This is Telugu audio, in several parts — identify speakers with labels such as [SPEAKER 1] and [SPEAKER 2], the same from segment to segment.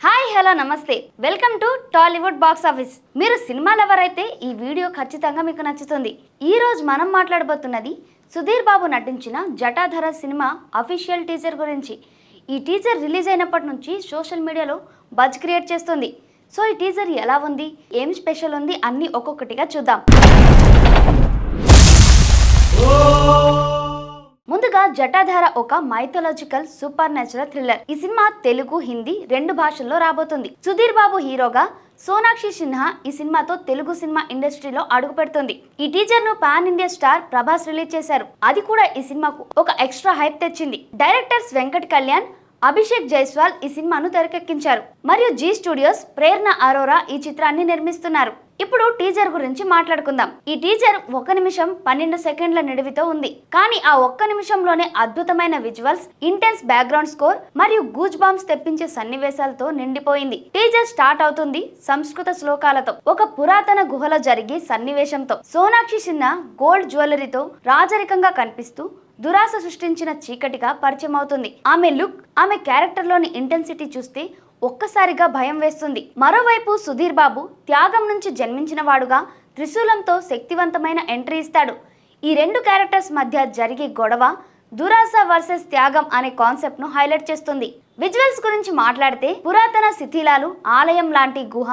[SPEAKER 1] హాయ్ హలో నమస్తే welcome to Tollywood box office. మీరు సినిమా లవర్ అయితే ఈ వీడియో ఖచ్చితంగా మీకు నచ్చుతుంది. ఈ రోజు మనం మాట్లాడబోతున్నది సుధీర్ బాబు నటించిన జటాధర సినిమా అఫీషియల్ టీజర్ గురించి. ఈ టీజర్ రిలీజ్ అయినప్పటి నుంచి సోషల్ మీడియాలో బజ్ క్రియేట్ చేస్తుంది. సో ఈ టీజర్ ఎలా ఉంది, ఏం స్పెషల్ ఉంది అన్నీ ఒక్కొక్కటిగా చూద్దాం. ముందుగా జటాధార ఒక మైథాలజికల్ సూపర్ న్యాచురల్ థ్రిల్లర్. ఈ సినిమా తెలుగు, హిందీ రెండు భాషల్లో రాబోతుంది. సుధీర్ బాబు హీరోగా, సోనాక్షి సిన్హా ఈ సినిమాతో తెలుగు సినిమా ఇండస్ట్రీలో అడుగు పెడుతుంది. ఈ టీజర్ ను pan India star Prabhas release చేశారు. అది కూడా ఈ సినిమాకు ఒక ఎక్స్ట్రా హైప్ తెచ్చింది. డైరెక్టర్స్ వెంకట్ కళ్యాణ్, అభిషేక్ జైస్వాల్ ఈ సినిమాను తెరకెక్కించారు. మరియు జీ స్టూడియోస్, ప్రేరణ అరోరా ఈ చిత్రాన్ని నిర్మిస్తున్నారు. ఇప్పుడు టీజర్ గురించి మాట్లాడుకుందాం. ఈ టీజర్ 1 నిమిషం 12 సెకండ్ల నిడివితో ఉంది. కానీ ఆ 1 నిమిషంలోనే అద్భుతమైన విజువల్స్, ఇంటెన్స్ బ్యాక్గ్రౌండ్ స్కోర్ మరియు గూజ్ బాంబ్స్ తెప్పించే సన్నివేశాలతో నిండిపోయింది. టీజర్ స్టార్ట్ అవుతుంది సంస్కృత శ్లోకాలతో, ఒక పురాతన గుహలో జరిగే సన్నివేశంతో. సోనాక్షి సిన్హా గోల్డ్ జ్యువెలరీతో రాజరికంగా కనిపిస్తూ దురాశ సృష్టించిన చీకటిగా పరిచయం అవుతుంది. ఆమె లుక్, ఆమె క్యారెక్టర్ లోని ఇంటెన్సిటీ చూస్తే ఒక్కసారిగా భయం వేస్తుంది. మరోవైపు సుధీర్ బాబు త్యాగం నుంచి జన్మించిన వాడుగా త్రిశూలంతో శక్తివంతమైన ఎంట్రీ ఇస్తాడు. ఈ రెండు క్యారెక్టర్స్ మధ్య జరిగే గొడవ దురాశ వర్సెస్ త్యాగం అనే కాన్సెప్ట్ ను హైలైట్ చేస్తుంది. విజువల్స్ గురించి మాట్లాడితే పురాతన శిథిలాలు, ఆలయం లాంటి గుహ,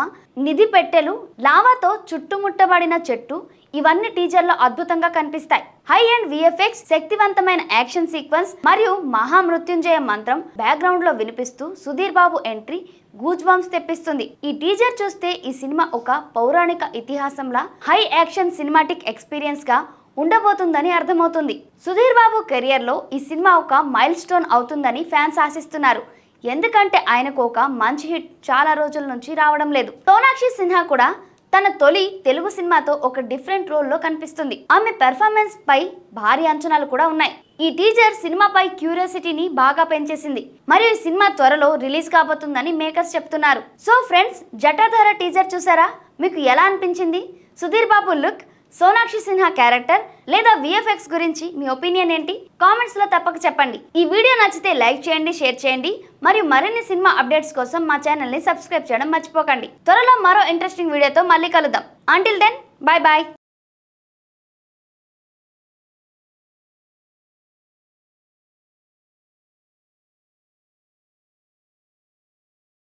[SPEAKER 1] నిధి పెట్టెలు, లావాతో చుట్టుముట్టబడిన చెట్టు ఇవన్నీ టీజర్ లో అద్భుతంగా కనిపిస్తాయి. హై అండ్ విఎఫ్ఎక్స్, శక్తివంతమైన యాక్షన్ సీక్వెన్స్ మరియు మహామృత్యుంజయ మంత్రం బ్యాక్గ్రౌండ్ లో వినిపిస్తూ Sudheer Babu entry goose bombs తెప్పిస్తుంది. ఈ టీజర్ చూస్తే ఈ సినిమా ఒక పౌరాణిక ఇతిహాసంలా హై యాక్షన్ సినిమాటిక్ ఎక్స్పీరియన్స్ గా ఉండబోతుందని అర్థమవుతుంది. సుధీర్ బాబు కెరియర్ లో ఈ సినిమా ఒక మైల్ స్టోన్ అవుతుందని ఫ్యాన్స్ ఆశిస్తున్నారు. ఎందుకంటే ఆయనకు ఒక మంచి హిట్ చాలా రోజుల నుంచి రావడం లేదు. సోనాక్షి సిన్హా కూడా తన తొలి తెలుగు సినిమాతో ఒక డిఫరెంట్ రోల్లో కనిపిస్తుంది. ఆమె పెర్ఫార్మెన్స్ పై భారీ అంచనాలు కూడా ఉన్నాయి. ఈ టీజర్ సినిమాపై క్యూరియాసిటీని బాగా పెంచేసింది. మరియు ఈ సినిమా త్వరలో రిలీజ్ కాబోతుందని మేకర్స్ చెప్తున్నారు. సో ఫ్రెండ్స్, జటాధార టీజర్ చూసారా? మీకు ఎలా అనిపించింది? సుధీర్ బాబు లుక్, సోనాక్షి సిన్హా క్యారెక్టర్ లేదా విఎఫ్ఎక్స్ గురించి మీ ఒపీనియన్ ఏంటి? కామెంట్స్ లో తప్పక చెప్పండి. ఈ వీడియో నచ్చితే లైక్ చేయండి, షేర్ చేయండి. మరియు మరిన్ని సినిమా అప్డేట్స్ కోసం మా ఛానల్ ని సబ్స్క్రైబ్ చేయడం మర్చిపోకండి. త్వరలో మరో ఇంట్రెస్టింగ్ వీడియోతో మళ్ళీ కలుద్దాం. Until then, bye bye.